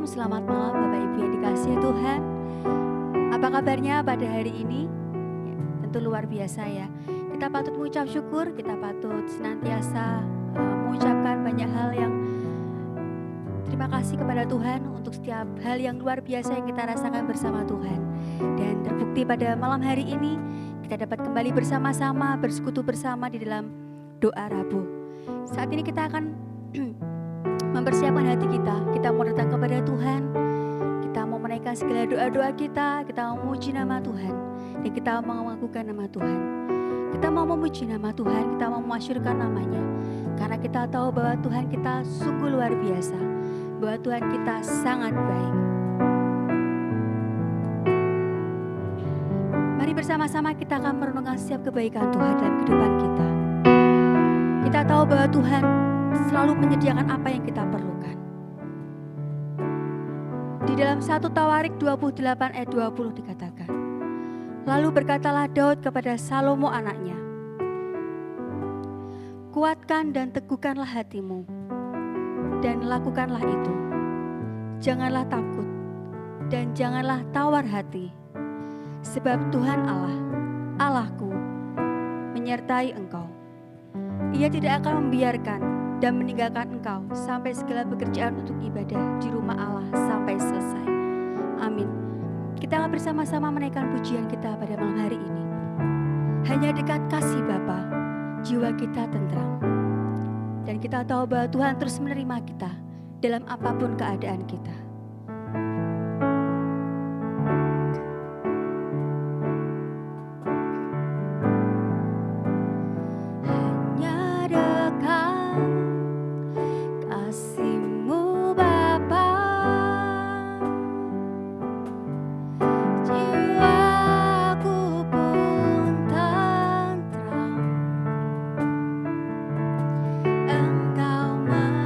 selamat malam Bapak Ibu yang dikasihi Tuhan. Apa kabarnya pada hari ini? Ya, tentu luar biasa ya. Kita patut mengucap syukur, kita patut senantiasa mengucapkan banyak hal yang terima kasih kepada Tuhan untuk setiap hal yang luar biasa yang kita rasakan bersama Tuhan. Dan terbukti pada malam hari ini kita dapat kembali bersama-sama, bersekutu bersama di dalam doa Rabu. Saat ini kita akan mempersiapkan hati kita mau datang kepada Tuhan, kita mau menaikkan segala doa-doa kita mau memuji nama Tuhan, dan kita mau mengakukan nama Tuhan. Kita mau memuji nama Tuhan, kita mau memasyurkan namanya, karena kita tahu bahwa Tuhan kita sungguh luar biasa, bahwa Tuhan kita sangat baik. Mari bersama-sama kita akan merenungkan setiap kebaikan Tuhan dalam kehidupan kita. Kita tahu bahwa Tuhan selalu menyediakan apa yang kita perlukan. Di dalam 1 Tawarik 28 ayat 20 dikatakan, lalu berkatalah Daud kepada Salomo anaknya, kuatkan dan teguhkanlah hatimu, dan lakukanlah itu. Janganlah takut, dan janganlah tawar hati, sebab Tuhan Allah, Allahku, menyertai engkau. Ia tidak akan membiarkan dan meninggalkan engkau sampai segala pekerjaan untuk ibadah di rumah Allah sampai selesai. Amin. Kita akan bersama-sama menaikkan pujian kita pada malam hari ini. Hanya dekat kasih Bapa, jiwa kita tentram. Dan kita tahu bahwa Tuhan terus menerima kita dalam apapun keadaan kita. Engkau menerima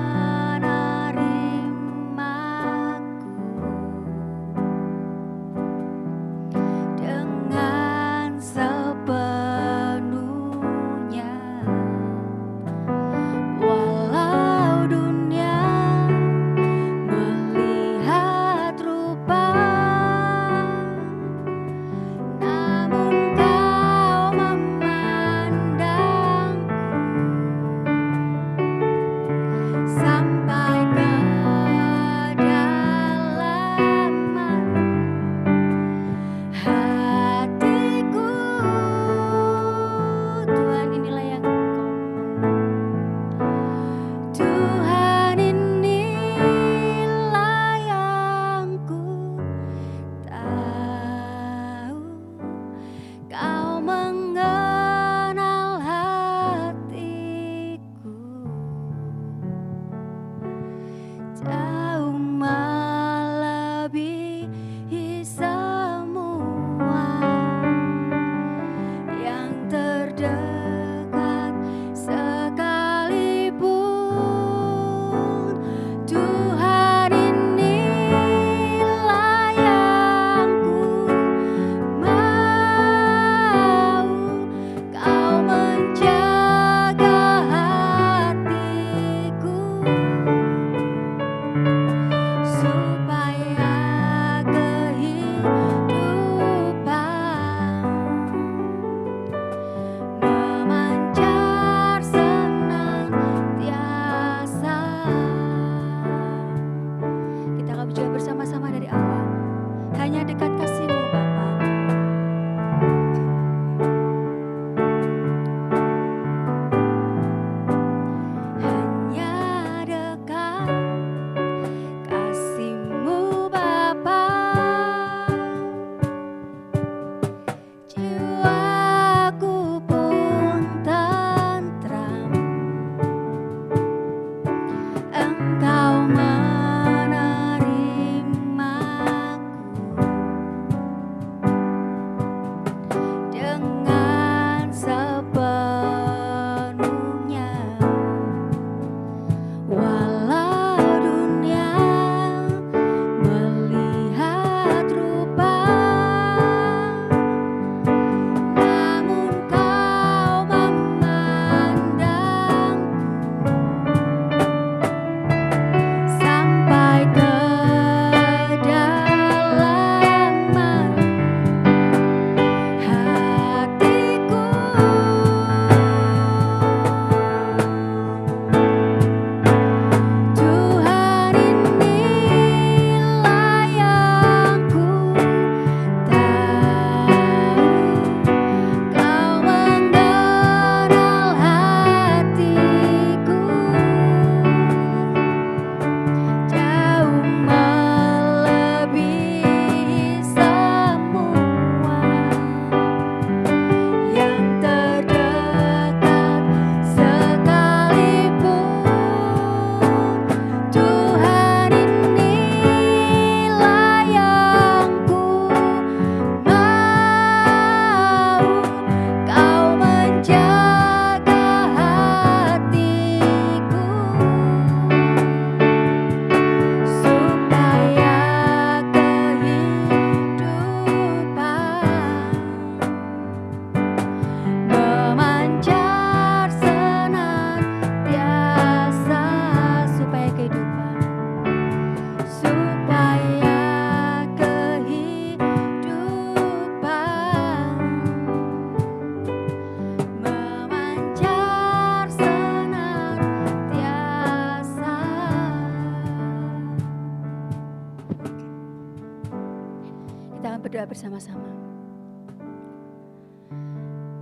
berdoa bersama-sama.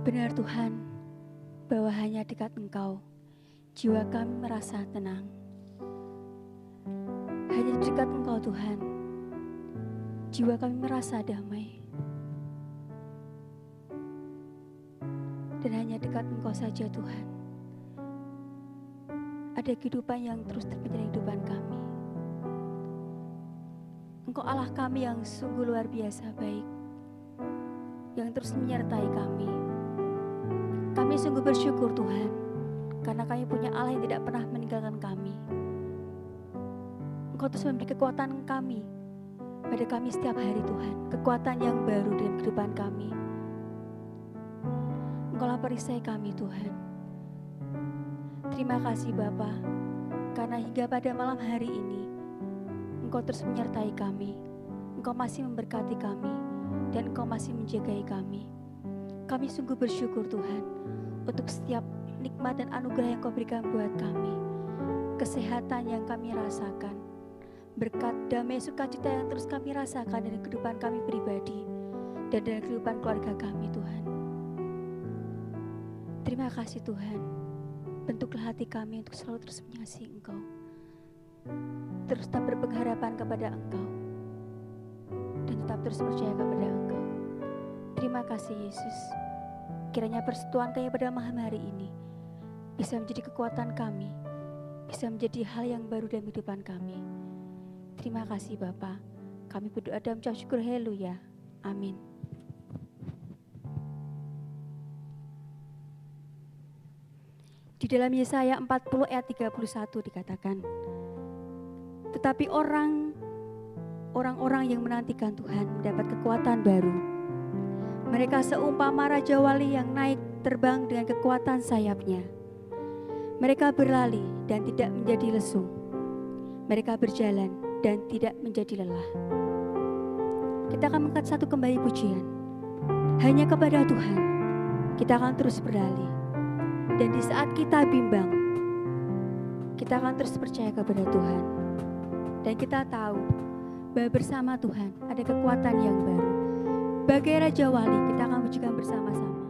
Benar Tuhan, bahwa hanya dekat Engkau, jiwa kami merasa tenang. Hanya di dekat Engkau Tuhan, jiwa kami merasa damai. Dan hanya dekat Engkau saja Tuhan, ada kehidupan yang terus terpindah dalam kehidupan kami. Engkau Allah kami yang sungguh luar biasa baik, yang terus menyertai kami. Kami sungguh bersyukur Tuhan, karena kami punya Allah yang tidak pernah meninggalkan kami. Engkau terus memberi kekuatan kami, pada kami setiap hari Tuhan, kekuatan yang baru dalam kehidupan kami. Engkaulah perisai kami Tuhan. Terima kasih Bapa, karena hingga pada malam hari ini, Engkau terus menyertai kami, Engkau masih memberkati kami, dan Engkau masih menjagai kami. Kami sungguh bersyukur Tuhan, untuk setiap nikmat dan anugerah yang Kau berikan buat kami. Kesehatan yang kami rasakan, berkat damai sukacita yang terus kami rasakan dari kehidupan kami pribadi, dan dari kehidupan keluarga kami Tuhan. Terima kasih Tuhan, bentuklah hati kami untuk selalu terus mengasihi Engkau. Terus tetap berpengharapan kepada Engkau, dan tetap terus percaya kepada Engkau. Terima kasih Yesus. Kiranya persekutuan kami pada malam hari ini bisa menjadi kekuatan kami, bisa menjadi hal yang baru dalam kehidupan kami. Terima kasih Bapa. Kami berdoa dalam ucap syukur, haleluya. Amin. Di dalam Yesaya 40 ayat 31 dikatakan, tetapi orang-orang yang menantikan Tuhan mendapat kekuatan baru. Mereka seumpama raja wali yang naik terbang dengan kekuatan sayapnya. Mereka berlari dan tidak menjadi lesu. Mereka berjalan dan tidak menjadi lelah. Kita akan mengangkat satu kembali pujian. Hanya kepada Tuhan kita akan terus berlari. Dan di saat kita bimbang, kita akan terus percaya kepada Tuhan. Dan kita tahu bahwa bersama Tuhan ada kekuatan yang baru. Bagai Raja Wali, kita akan pujikan bersama-sama.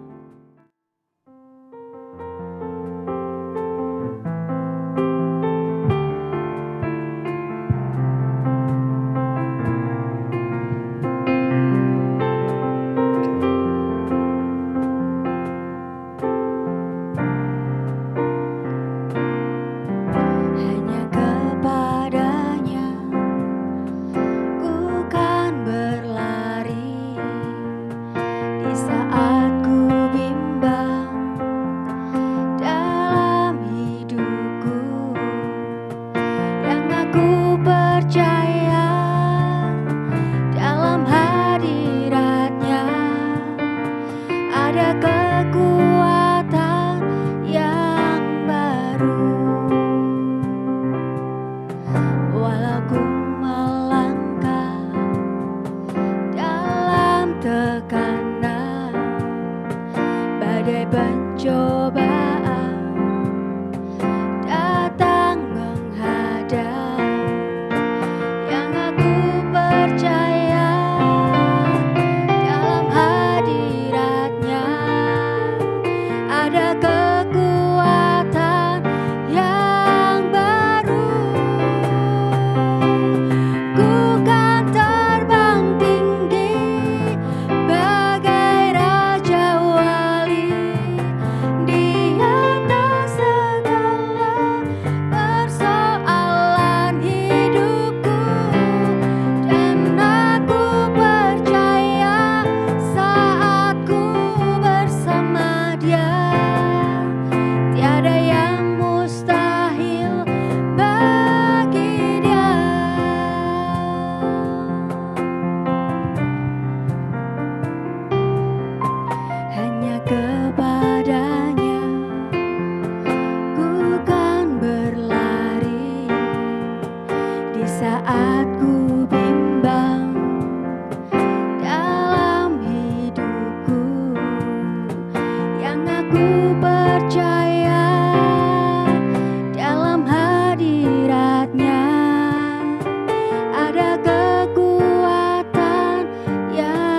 Ada kekuatan yang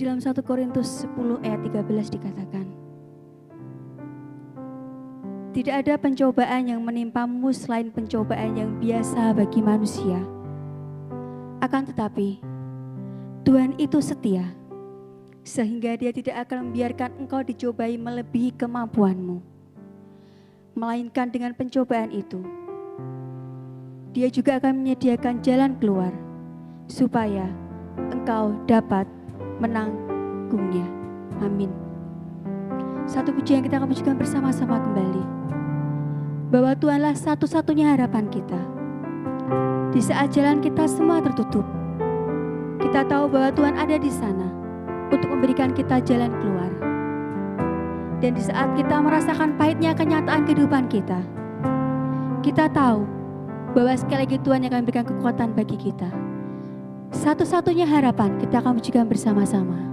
dalam 1 Korintus 10 ayat 13 dikatakan, tidak ada pencobaan yang menimpamu selain pencobaan yang biasa bagi manusia. Akan tetapi, Tuhan itu setia, sehingga Dia tidak akan membiarkan engkau dicobai melebihi kemampuanmu. Melainkan dengan pencobaan itu, Dia juga akan menyediakan jalan keluar, supaya engkau dapat menanggungnya. Amin. Satu pujian kita akan pujikan bersama-sama kembali, bahwa Tuhanlah satu-satunya harapan kita. Di saat jalan kita semua tertutup, kita tahu bahwa Tuhan ada di sana untuk memberikan kita jalan keluar. Dan di saat kita merasakan pahitnya kenyataan kehidupan kita tahu bahwa sekali lagi Tuhan yang akan memberikan kekuatan bagi kita. Satu-satunya harapan kita akan pujikan bersama-sama.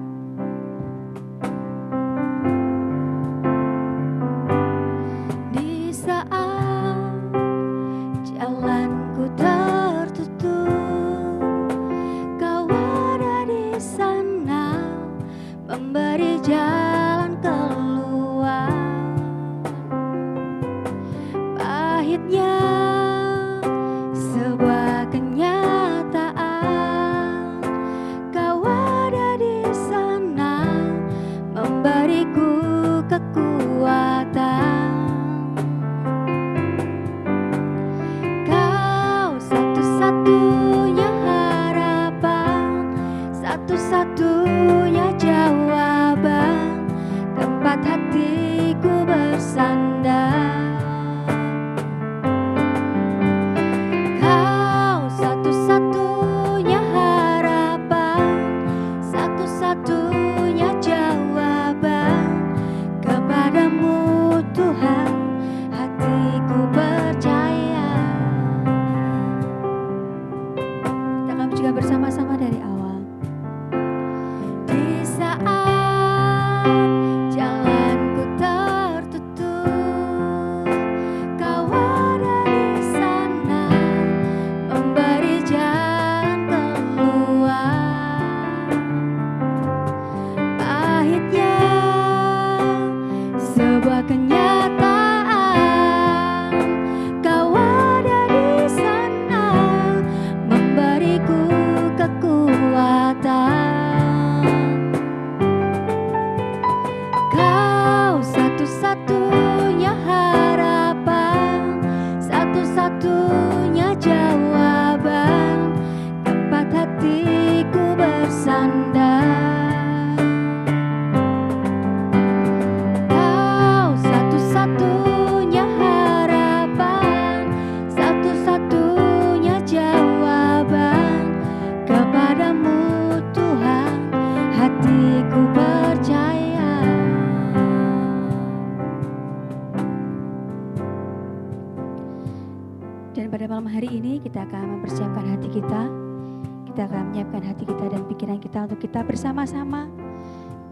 Bersama-sama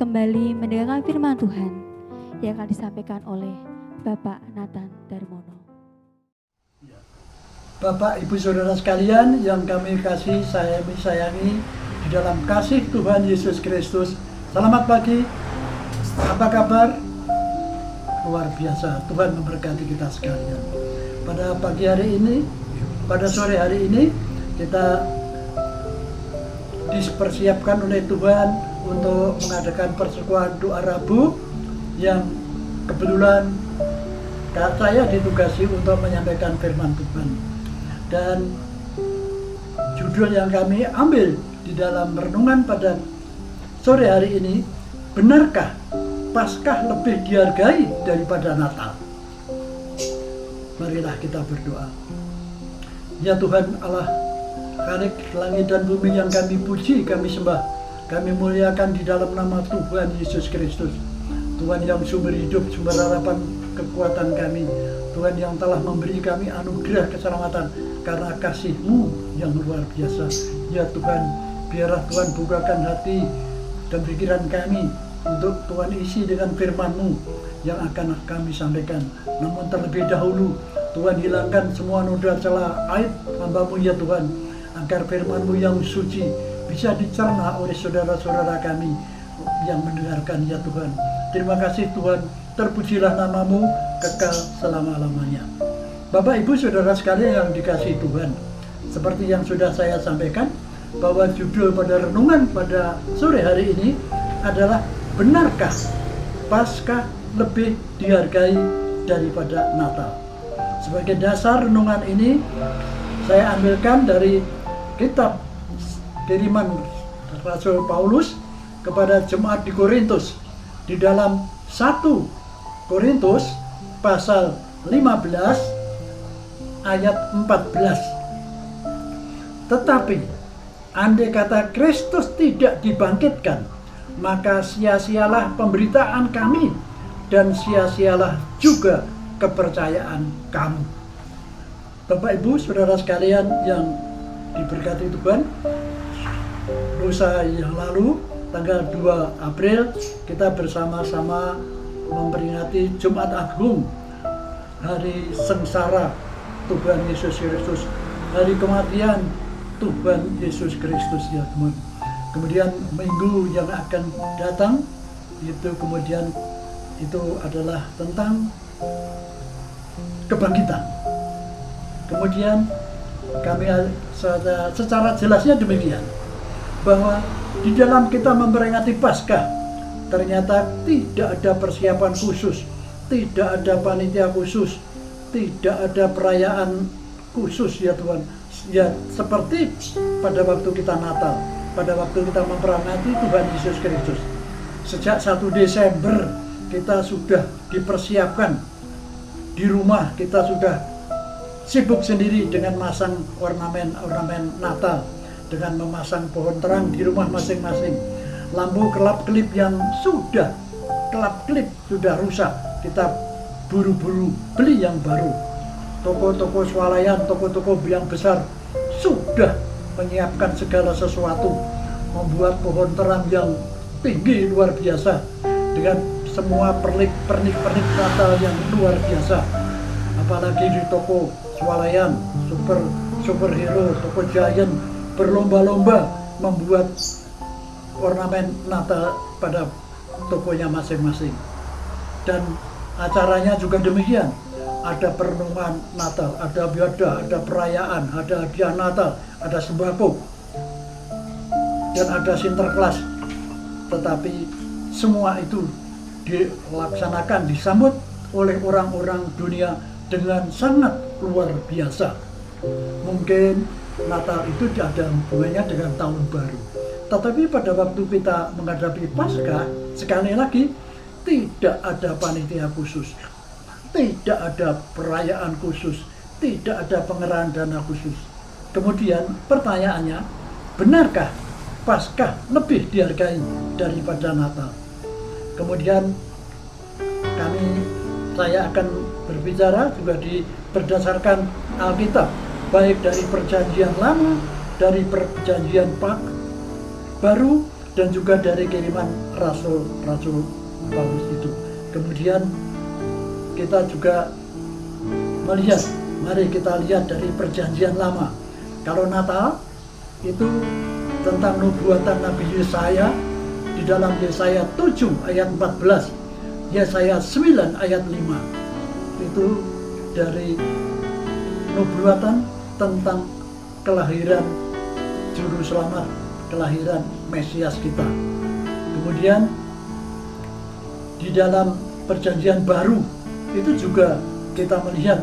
kembali mendengarkan firman Tuhan yang akan disampaikan oleh Bapak Nathan Darmono. Bapak, Ibu, Saudara sekalian yang kami kasih, saya sayangi di dalam kasih Tuhan Yesus Kristus. Selamat pagi, apa kabar? Luar biasa, Tuhan memberkati kita sekalian. Pada pagi hari ini, pada sore hari ini, kita dipersiapkan oleh Tuhan untuk mengadakan persekutuan doa Rabu yang kebetulan saya ditugasi untuk menyampaikan firman Tuhan. Dan judul yang kami ambil di dalam renungan pada sore hari ini, benarkah Paskah lebih dihargai daripada Natal? Marilah kita berdoa. Ya Tuhan Allah, Khalik langit dan bumi yang kami puji, kami sembah, kami muliakan di dalam nama Tuhan Yesus Kristus. Tuhan yang sumber hidup, sumber harapan, kekuatan kami. Tuhan yang telah memberi kami anugerah keselamatan karena kasih-Mu yang luar biasa. Ya Tuhan, biarlah Tuhan bukakan hati dan pikiran kami untuk Tuhan isi dengan firman-Mu yang akan kami sampaikan. Namun terlebih dahulu, Tuhan hilangkan semua noda celah aib hamba-Mu ya Tuhan, agar firman-Mu yang suci bisa dicerna oleh saudara-saudara kami. yang mendengarkan ya Tuhan. Terima kasih Tuhan, terpujilah namamu kekal selama-lamanya. Bapak Ibu Saudara sekalian yang dikasihi Tuhan, seperti yang sudah saya sampaikan, bahwa judul pada renungan pada sore hari ini adalah benarkah Paskah lebih dihargai daripada Natal. Sebagai dasar renungan ini saya ambilkan dari kitab kiriman Rasul Paulus kepada jemaat di Korintus, di dalam 1 Korintus pasal 15 ayat 14. Tetapi andai kata Kristus tidak dibangkitkan, maka sia-sialah pemberitaan kami dan sia-sialah juga kepercayaan kamu. Bapak Ibu Saudara sekalian yang diberkati Tuhan, lusa yang lalu tanggal 2 April kita bersama-sama memperingati Jumat Agung, hari sengsara Tuhan Yesus Kristus, hari kematian Tuhan Yesus Kristus ya teman. Kemudian minggu yang akan datang itu kemudian itu adalah tentang kebangkitan. Kemudian kami secara jelasnya demikian, bahwa di dalam kita memperingati Paskah ternyata tidak ada persiapan khusus, tidak ada panitia khusus, tidak ada perayaan khusus ya Tuhan. Ya seperti pada waktu kita Natal, pada waktu kita memperingati Tuhan Yesus Kristus. Sejak 1 Desember kita sudah dipersiapkan di rumah, kita sudah sibuk sendiri dengan masang ornamen Natal, dengan memasang pohon terang di rumah masing-masing. Lampu kelap-kelip yang sudah kelap-kelip sudah rusak, kita buru-buru beli yang baru. Toko-toko swalayan, toko-toko yang besar sudah menyiapkan segala sesuatu, membuat pohon terang yang tinggi luar biasa dengan semua pernik-pernik Natal yang luar biasa. Apalagi di toko swalayan, superhero, toko Giant berlomba-lomba membuat ornamen Natal pada tokonya masing-masing. Dan acaranya juga demikian. Ada perenungan Natal, ada biada, ada perayaan, ada hadiah Natal, ada sembako, dan ada sinterklas. Tetapi semua itu dilaksanakan, disambut oleh orang-orang dunia dengan sangat luar biasa. Mungkin Natal itu tidak ada hubungannya dengan tahun baru. Tetapi pada waktu kita menghadapi Paskah, sekali lagi tidak ada panitia khusus, tidak ada perayaan khusus, tidak ada pengerahan dana khusus. Kemudian pertanyaannya, benarkah Paskah lebih dihargai daripada Natal? Kemudian saya akan berbicara juga berdasarkan Alkitab, baik dari Perjanjian Lama, dari Perjanjian Baru, dan juga dari kiriman Rasul Paulus itu. Kemudian kita juga melihat, mari kita lihat dari Perjanjian Lama. Kalau Natal itu tentang nubuatan Nabi Yesaya di dalam Yesaya 7 ayat 14, Yesaya 9 ayat 5. Itu dari nubuatan tentang kelahiran juru selamat, kelahiran Mesias kita. Kemudian di dalam Perjanjian Baru itu juga kita melihat,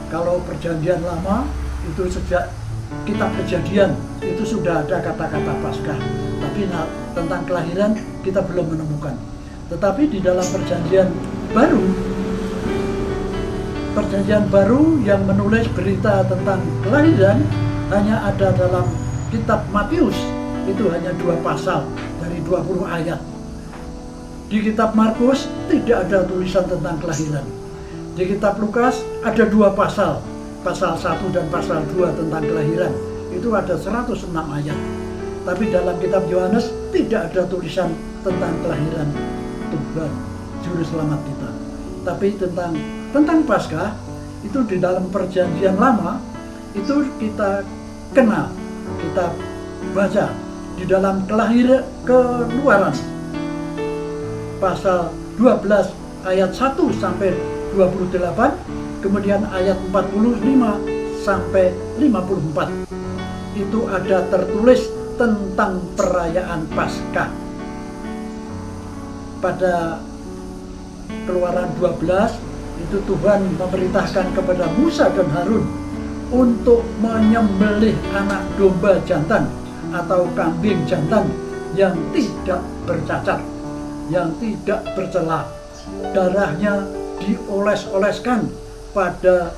kalau Perjanjian Lama itu sejak kitab Kejadian itu sudah ada kata-kata Paskah, tapi tentang kelahiran kita belum menemukan. Tetapi di dalam Perjanjian Baru yang menulis berita tentang kelahiran hanya ada dalam kitab Matius, itu hanya 2 pasal dari 20 ayat. Di kitab Markus tidak ada tulisan tentang kelahiran. Di kitab Lukas ada 2 pasal, pasal 1 dan pasal 2 tentang kelahiran. Itu ada 106 ayat. Tapi dalam kitab Yohanes tidak ada tulisan tentang kelahiran Tuhan, Juru Selamat kita. Tapi tentang Paskah itu di dalam Perjanjian Lama itu kita kenal, kita baca di dalam Keluaran pasal 12 ayat 1 sampai 28, kemudian ayat 45 sampai 54. Itu ada tertulis tentang perayaan Paskah. Pada Keluaran 12 itu Tuhan memerintahkan kepada Musa dan Harun untuk menyembelih anak domba jantan atau kambing jantan yang tidak bercacat, yang tidak bercela. Darahnya dioles-oleskan pada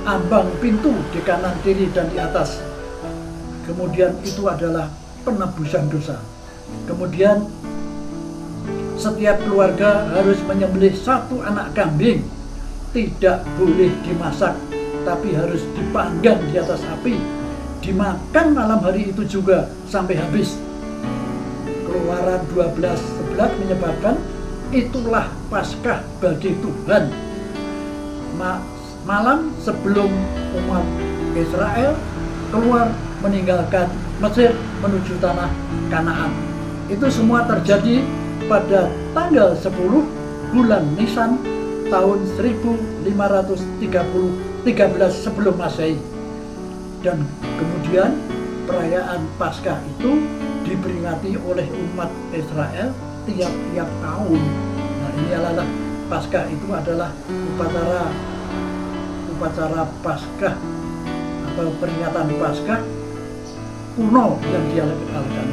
ambang pintu di kanan, kiri, dan di atas. Kemudian itu adalah penebusan dosa. Kemudian setiap keluarga harus menyembelih satu anak kambing, tidak boleh dimasak, tapi harus dipanggang di atas api, dimakan malam hari itu juga sampai habis. Keluaran 12:11 menyebabkan itulah Paskah bagi Tuhan. Malam sebelum umat Israel keluar meninggalkan Mesir menuju tanah Kanaan. Itu semua terjadi pada tanggal 10 bulan Nisan tahun 1513 sebelum Masehi. Dan kemudian perayaan Paskah itu diperingati oleh umat Israel tiap-tiap tahun. Nah, ini adalah Paskah, itu adalah upacara Paskah atau peringatan Paskah kuno yang dilakukan.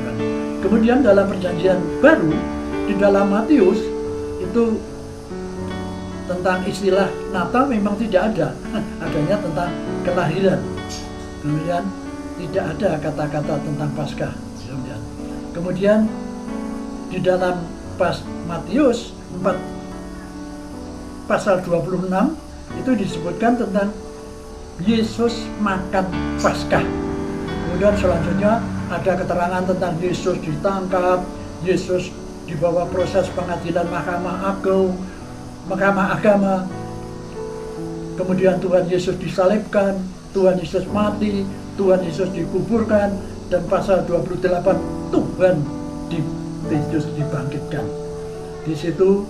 Kemudian dalam Perjanjian Baru di dalam Matius itu tentang istilah Natal memang tidak ada, adanya tentang kelahiran. Kemudian tidak ada kata-kata tentang Paskah. Kemudian di dalam Matius 4 pasal 26 itu disebutkan tentang Yesus makan Paskah. Kemudian selanjutnya ada keterangan tentang Yesus ditangkap, Yesus dibawa proses pengadilan Mahkamah Agama. Kemudian Tuhan Yesus disalibkan, Tuhan Yesus mati, Tuhan Yesus dikuburkan, dan pasal 28 Tuhan Yesus dibangkitkan. Di situ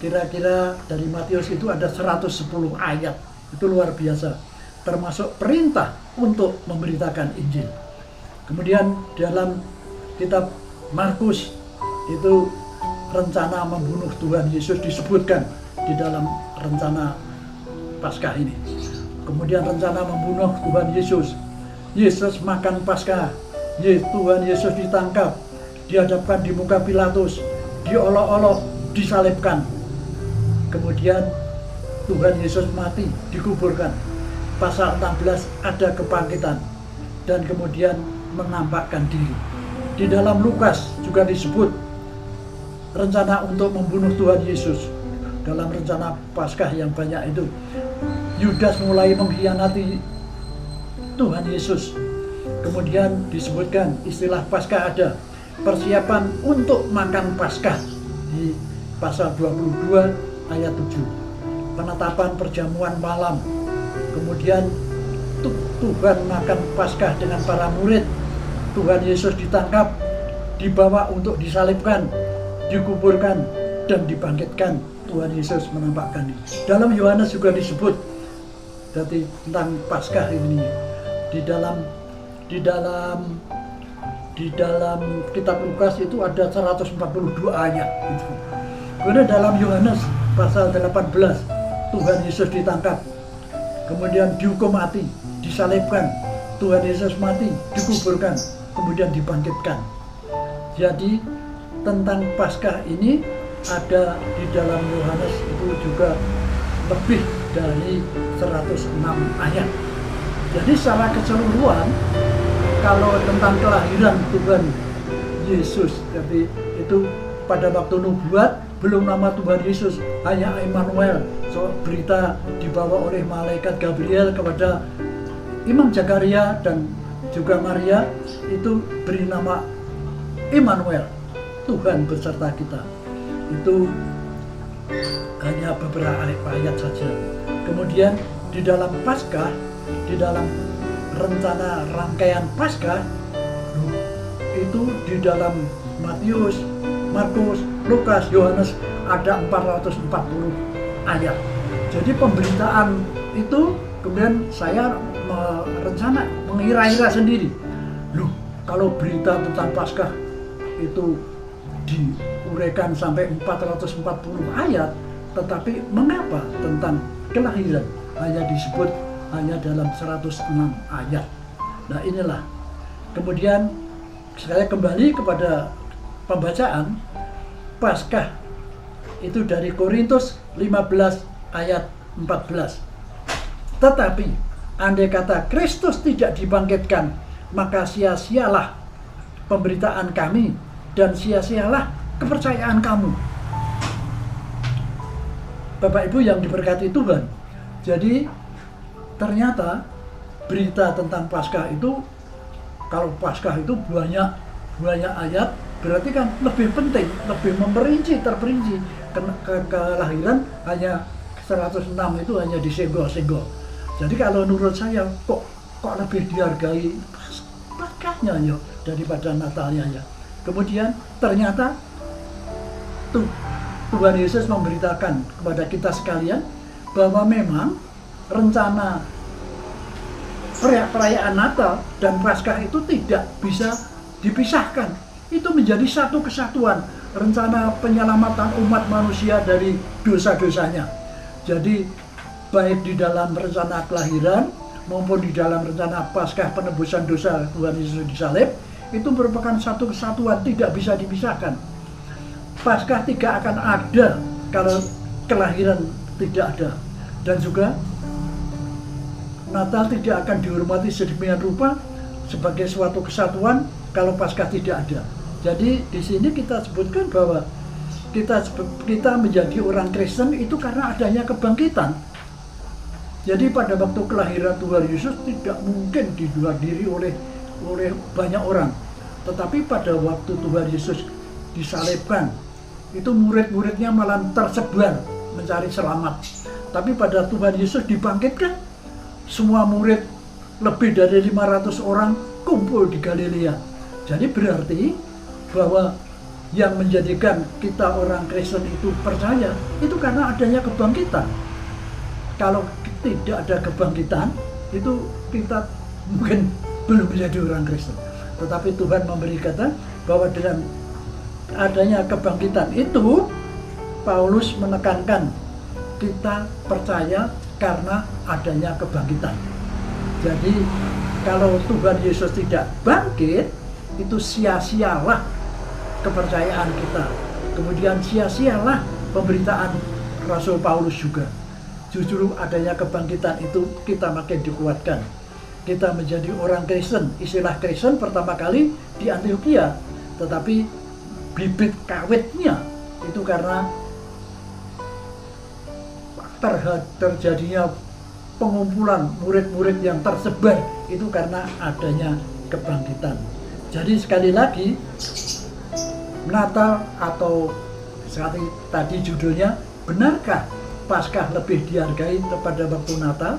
kira-kira dari Matius itu ada 110 ayat. Itu luar biasa, termasuk perintah untuk memberitakan Injil. Kemudian dalam kitab Markus itu rencana membunuh Tuhan Yesus disebutkan di dalam rencana Paskah ini. Kemudian rencana membunuh Tuhan Yesus. Yesus makan Paskah. Tuhan Yesus ditangkap, dihadapkan di muka Pilatus, diolok-olok, disalibkan. Kemudian Tuhan Yesus mati, dikuburkan. Pasal 16 ada kebangkitan dan kemudian menampakkan diri. Di dalam Lukas juga disebut rencana untuk membunuh Tuhan Yesus. Dalam rencana Paskah yang banyak itu, Yudas mulai mengkhianati Tuhan Yesus. Kemudian disebutkan istilah Paskah ada, persiapan untuk makan Paskah di pasal 22 ayat 7. Penetapan perjamuan malam. Kemudian Tuhan makan Paskah dengan para murid. Tuhan Yesus ditangkap, dibawa untuk disalibkan, dikuburkan, dan dibangkitkan. Tuhan Yesus menampakkan diri. Dalam Yohanes juga disebut jadi tentang Paskah ini. Di dalam kitab Lukas itu ada 142 ayat gitu. Kemudian dalam Yohanes pasal 18 Tuhan Yesus ditangkap, kemudian dihukum mati, disalibkan, Tuhan Yesus mati, dikuburkan, kemudian dibangkitkan. Jadi tentang Paskah ini ada di dalam Yohanes itu juga lebih dari 106 ayat. Jadi secara keseluruhan kalau tentang kelahiran Tuhan Yesus, jadi itu pada waktu nubuat belum nama Tuhan Yesus, hanya Immanuel. So, berita dibawa oleh malaikat Gabriel kepada Imam Zakaria dan juga Maria, itu beri nama Immanuel, Tuhan beserta kita. Itu hanya beberapa ayat saja. Kemudian di dalam Paskah, di dalam rencana rangkaian Paskah, itu di dalam Matius, Markus, Lukas, Yohanes ada 440 ayat. Jadi pemberitaan itu kemudian saya merencana, mengira-ira sendiri. Loh, kalau berita tentang Paskah itu diuraikan sampai 440 ayat, tetapi mengapa tentang kelahiran hanya disebut hanya dalam 106 ayat? Nah inilah. Kemudian saya kembali kepada pembacaan Paskah itu dari Korintus 15 ayat 14. Tetapi andai kata Kristus tidak dibangkitkan, maka sia-sialah pemberitaan kami dan sia-sialah kepercayaan kamu. Bapak Ibu yang diberkati Tuhan. Jadi ternyata berita tentang Paskah itu, kalau Paskah itu banyak ayat, berarti kan lebih penting, lebih terperinci. Kelahiran hanya 106 itu hanya disenggol-senggol. Jadi kalau menurut saya kok lebih dihargai Paskahnya ya daripada Natalnya ya. Kemudian ternyata Tuhan Yesus memberitakan kepada kita sekalian bahwa memang rencana perayaan Natal dan Paskah itu tidak bisa dipisahkan. Itu menjadi satu kesatuan, rencana penyelamatan umat manusia dari dosa-dosanya. Jadi baik di dalam rencana kelahiran maupun di dalam rencana Paskah penebusan dosa Tuhan Yesus disalib, itu merupakan satu kesatuan, tidak bisa dipisahkan. Paskah tidak akan ada kalau kelahiran tidak ada, dan juga Natal tidak akan dihormati sedemikian rupa sebagai suatu kesatuan kalau Paskah tidak ada. Jadi di sini kita sebutkan bahwa kita menjadi orang Kristen itu karena adanya kebangkitan. Jadi pada waktu kelahiran Tuhan Yesus tidak mungkin dihadiri oleh banyak orang. Tetapi pada waktu Tuhan Yesus disalibkan, itu murid-muridnya malah tersebar mencari selamat. Tapi pada Tuhan Yesus dibangkitkan, semua murid lebih dari 500 orang kumpul di Galilea. Jadi berarti bahwa yang menjadikan kita orang Kristen itu percaya itu karena adanya kebangkitan. Kalau tidak ada kebangkitan, itu kita mungkin belum menjadi orang Kristen. Tetapi Tuhan memberi kata bahwa dengan adanya kebangkitan itu, Paulus menekankan kita percaya karena adanya kebangkitan. Jadi kalau Tuhan Yesus tidak bangkit, itu sia-sialah kepercayaan kita. Kemudian sia-sialah pemberitaan Rasul Paulus juga. Justru adanya kebangkitan itu kita makin dikuatkan. Kita menjadi orang Kristen. Istilah Kristen pertama kali di Antioquia, tetapi bibit kawitnya itu karena terjadinya pengumpulan murid-murid yang tersebar itu karena adanya kebangkitan. Jadi sekali lagi, Natal atau seperti tadi judulnya, benarkah Paskah lebih dihargai pada waktu Natal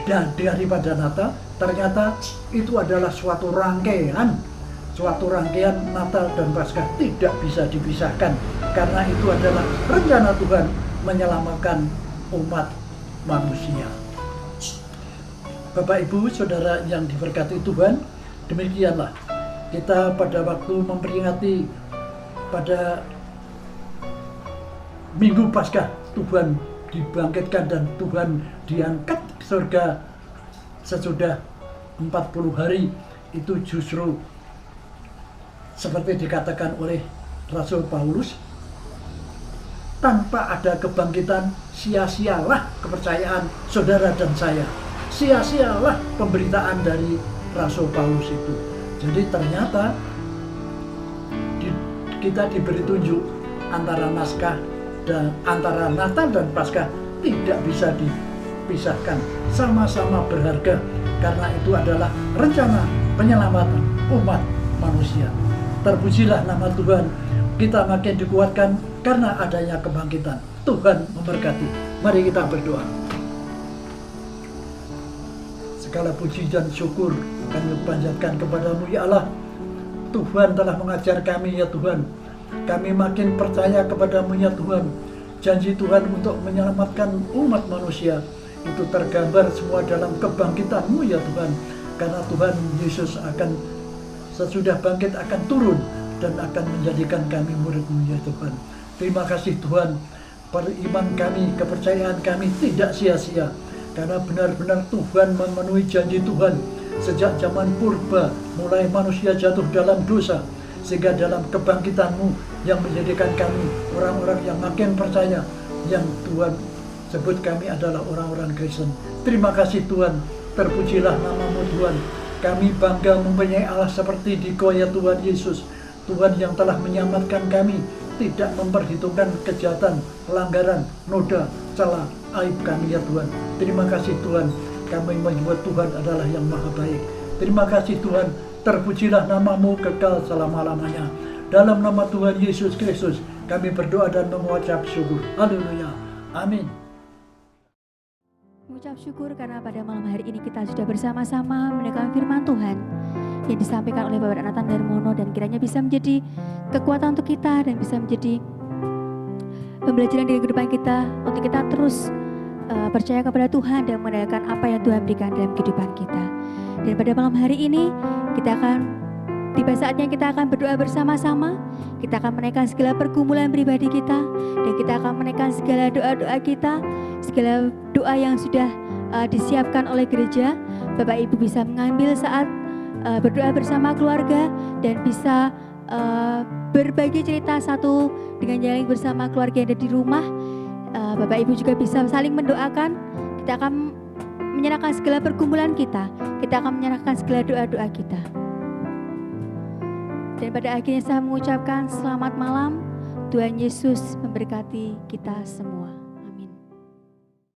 dan daripada Natal? Ternyata itu adalah suatu rangkaian Natal dan Paskah, tidak bisa dipisahkan karena itu adalah rencana Tuhan menyelamatkan umat manusia. Bapak Ibu Saudara yang diberkati Tuhan, demikianlah kita pada waktu memperingati pada Minggu Paskah, Tuhan dibangkitkan dan Tuhan diangkat ke surga sesudah 40 hari. Itu justru seperti dikatakan oleh Rasul Paulus, tanpa ada kebangkitan sia-sialah kepercayaan saudara dan saya, sia-sialah pemberitaan dari Rasul Paulus itu. Jadi ternyata kita diberi tunjuk antara antara Natal dan Paskah tidak bisa dipisahkan, sama-sama berharga karena itu adalah rencana penyelamatan umat manusia. Terpujilah nama Tuhan, kita makin dikuatkan karena adanya kebangkitan. Tuhan memberkati. Mari kita berdoa. Segala puji dan syukur kami panjatkan kepadamu ya Allah. Tuhan telah mengajar kami ya Tuhan. Kami makin percaya kepadamu ya Tuhan. Janji Tuhan untuk menyelamatkan umat manusia itu tergambar semua dalam kebangkitan-Mu ya Tuhan. Karena Tuhan Yesus akan sesudah bangkit akan turun dan akan menjadikan kami murid-Mu ya Tuhan. Terima kasih Tuhan. Periman kami, kepercayaan kami tidak sia-sia. Karena benar-benar Tuhan memenuhi janji Tuhan. Sejak zaman purba mulai manusia jatuh dalam dosa, sehingga dalam kebangkitan-Mu yang menjadikan kami orang-orang yang makin percaya, yang Tuhan sebut kami adalah orang-orang Kristen. Terima kasih Tuhan, terpujilah nama-Mu Tuhan. Kami bangga mempunyai Allah seperti Dikau ya Tuhan Yesus. Tuhan yang telah menyelamatkan kami, tidak memperhitungkan kejahatan, pelanggaran, noda, celah, aib kami ya Tuhan. Terima kasih Tuhan, kami menyebut Tuhan adalah yang maha baik. Terima kasih Tuhan, terpujilah nama-Mu kekal selama-lamanya. Dalam nama Tuhan Yesus Kristus, kami berdoa dan mengucap syukur. Haleluya. Amin. Mengucap syukur karena pada malam hari ini kita sudah bersama-sama mendengarkan firman Tuhan yang disampaikan oleh Bapak Nathan Darmono, dan kiranya bisa menjadi kekuatan untuk kita dan bisa menjadi pembelajaran di kehidupan kita untuk kita terus percaya kepada Tuhan dan mengandalkan apa yang Tuhan berikan dalam kehidupan kita. Dan pada malam hari ini tiba saatnya kita akan berdoa bersama-sama. Kita akan menaikkan segala pergumulan pribadi kita, dan kita akan menaikkan segala doa-doa kita, segala doa yang sudah disiapkan oleh gereja. Bapak Ibu bisa mengambil saat berdoa bersama keluarga dan bisa berbagi cerita satu dengan yang lain bersama keluarga yang ada di rumah. Bapak Ibu juga bisa saling mendoakan. Kita akan menyerahkan segala pergumulan kita. Kita akan menyerahkan segala doa-doa kita. Dan pada akhirnya saya mengucapkan selamat malam. Tuhan Yesus memberkati kita semua.